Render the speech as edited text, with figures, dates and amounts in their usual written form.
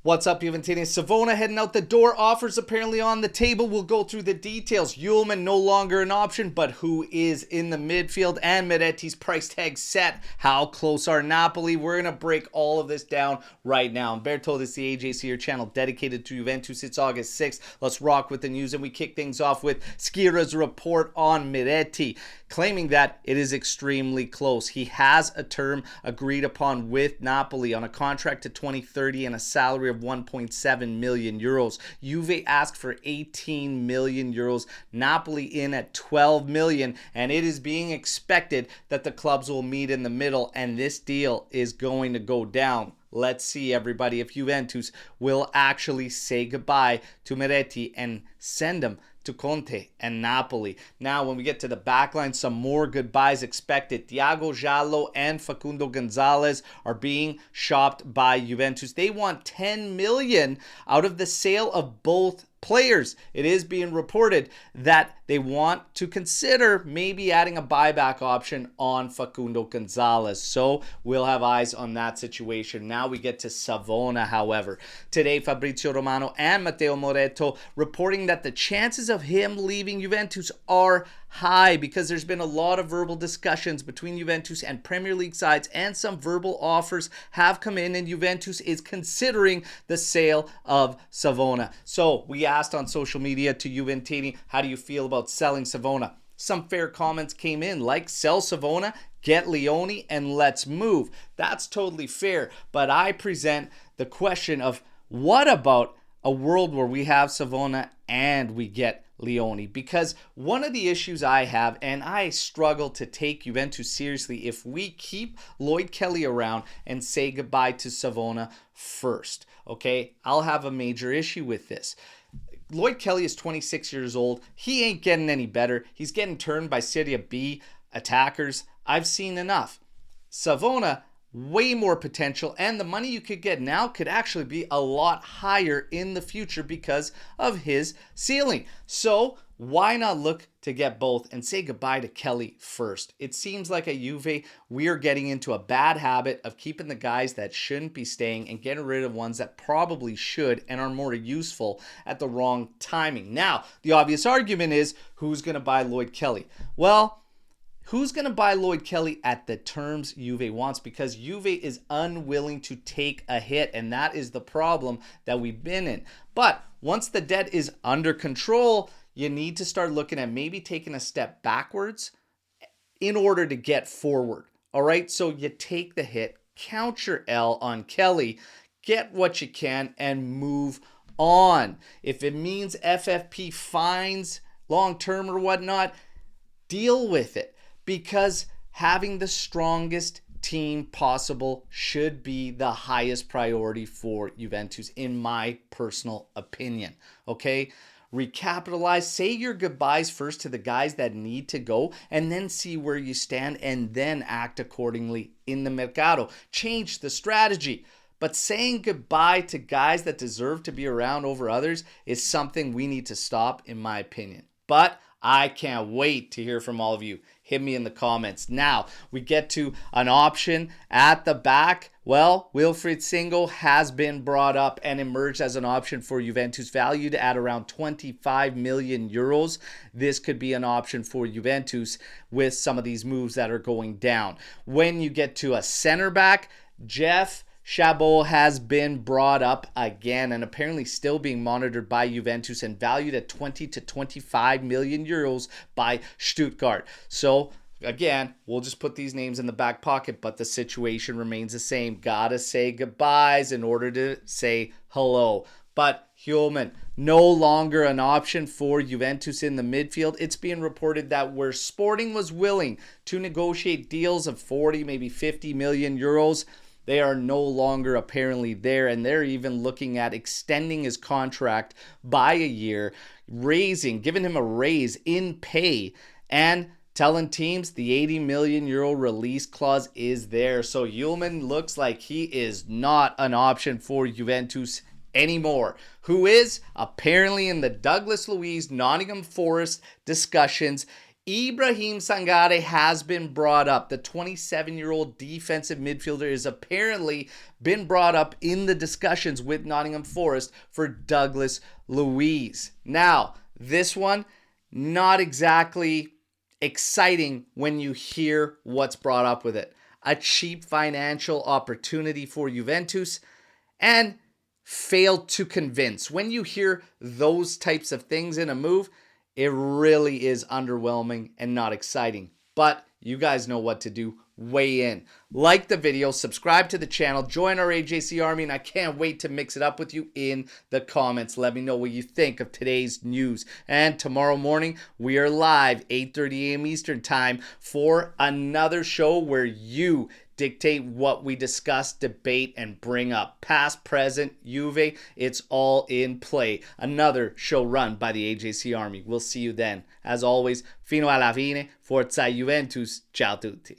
What's up, Juventus? Savona heading out the door. Offers apparently on the table. We'll go through the details. Hjulmand no longer an option, but who is in the midfield? And Miretti's price tag set. How close are Napoli? We're going to break all of this down right now. Umberto, this is the AJC, your channel dedicated to Juventus. It's August 6th. Let's rock with the news, and we kick things off with Schira's report on Miretti, claiming that it is extremely close. He has a term agreed upon with Napoli on a contract to 2030 and a salary of 1.7 million euros. Juve asked for 18 million euros. Napoli in at 12 million, and it is being expected that the clubs will meet in the middle, and this deal is going to go down. Let's see, everybody, if Juventus will actually say goodbye to Miretti and send him to Conte and Napoli. Now, when we get to the backline, some more goodbyes expected. Thiago Giallo and Facundo Gonzalez are being shopped by Juventus. They want 10 million out of the sale of both players. It is being reported that they want to consider maybe adding a buyback option on Facundo Gonzalez. So we'll have eyes on that situation. Now we get to Savona, however. Today, Fabrizio Romano and Matteo Moretto reporting that the chances of him leaving Juventus are high because there's been a lot of verbal discussions between Juventus and Premier League sides, and some verbal offers have come in, and Juventus is considering the sale of Savona. So we asked on social media to Juventini, how do you feel about selling Savona? Some fair comments came in, like sell Savona, get Leone, and let's move. That's totally fair, but I present the question of what about a world where we have Savona and we get Leone? Because one of the issues I have, and I struggle to take Juventus seriously if we keep Lloyd Kelly around and say goodbye to Savona first, okay? I'll have a major issue with this. Lloyd Kelly is 26 years old. He ain't getting any better. He's getting turned by Serie B attackers. I've seen enough. Savona, way more potential, and the money you could get now could actually be a lot higher in the future because of his ceiling. So why not look to get both and say goodbye to Kelly first? It seems like at Juve, we are getting into a bad habit of keeping the guys that shouldn't be staying and getting rid of ones that probably should and are more useful at the wrong timing. Now, the obvious argument is, who's going to buy Lloyd Kelly? Well, who's going to buy Lloyd Kelly at the terms Juve wants? Because Juve is unwilling to take a hit, and that is the problem that we've been in. But once the debt is under control, you need to start looking at maybe taking a step backwards in order to get forward. All right, so you take the hit, count your L on Kelly, get what you can, and move on. If it means FFP fines long-term or whatnot, deal with it. Because having the strongest team possible should be the highest priority for Juventus, in my personal opinion. Okay? Recapitalize, say your goodbyes first to the guys that need to go, and then see where you stand, and then act accordingly in the mercado. Change the strategy. But saying goodbye to guys that deserve to be around over others is something we need to stop, in my opinion. But I can't wait to hear from all of you. Hit me in the comments. Now, we get to an option at the back. Well, Wilfried Singo has been brought up and emerged as an option for Juventus, valued at around 25 million euros. This could be an option for Juventus with some of these moves that are going down. When you get to a center back, Jeff Chabot has been brought up again and apparently still being monitored by Juventus and valued at 20 to 25 million euros by Stuttgart. So again, we'll just put these names in the back pocket, but the situation remains the same. Gotta say goodbyes in order to say hello. But Hjulmand, no longer an option for Juventus in the midfield. It's being reported that where Sporting was willing to negotiate deals of 40, maybe 50 million euros, they are no longer apparently there, and they're even looking at extending his contract by a year, giving him a raise in pay, and telling teams the 80 million euro release clause is there. So Hjulmand looks like he is not an option for Juventus anymore. Who is? Apparently in the Douglas Luiz Nottingham Forest discussions Ibrahim Sangare has been brought up. The 27-year-old defensive midfielder is apparently been brought up in the discussions with Nottingham Forest for Douglas Luiz. Now, this one, not exactly exciting when you hear what's brought up with it. A cheap financial opportunity for Juventus and failed to convince. When you hear those types of things in a move, it really is underwhelming and not exciting. But you guys know what to do. Weigh in. Like the video, subscribe to the channel, join our AJC army, and I can't wait to mix it up with you in the comments. Let me know what you think of today's news. And tomorrow morning, we are live, 8:30 a.m. Eastern Time, for another show where you dictate what we discuss, debate, and bring up. Past, present, Juve, it's all in play. Another show run by the AJC Army. We'll see you then. As always, fino alla fine, forza Juventus, ciao tutti.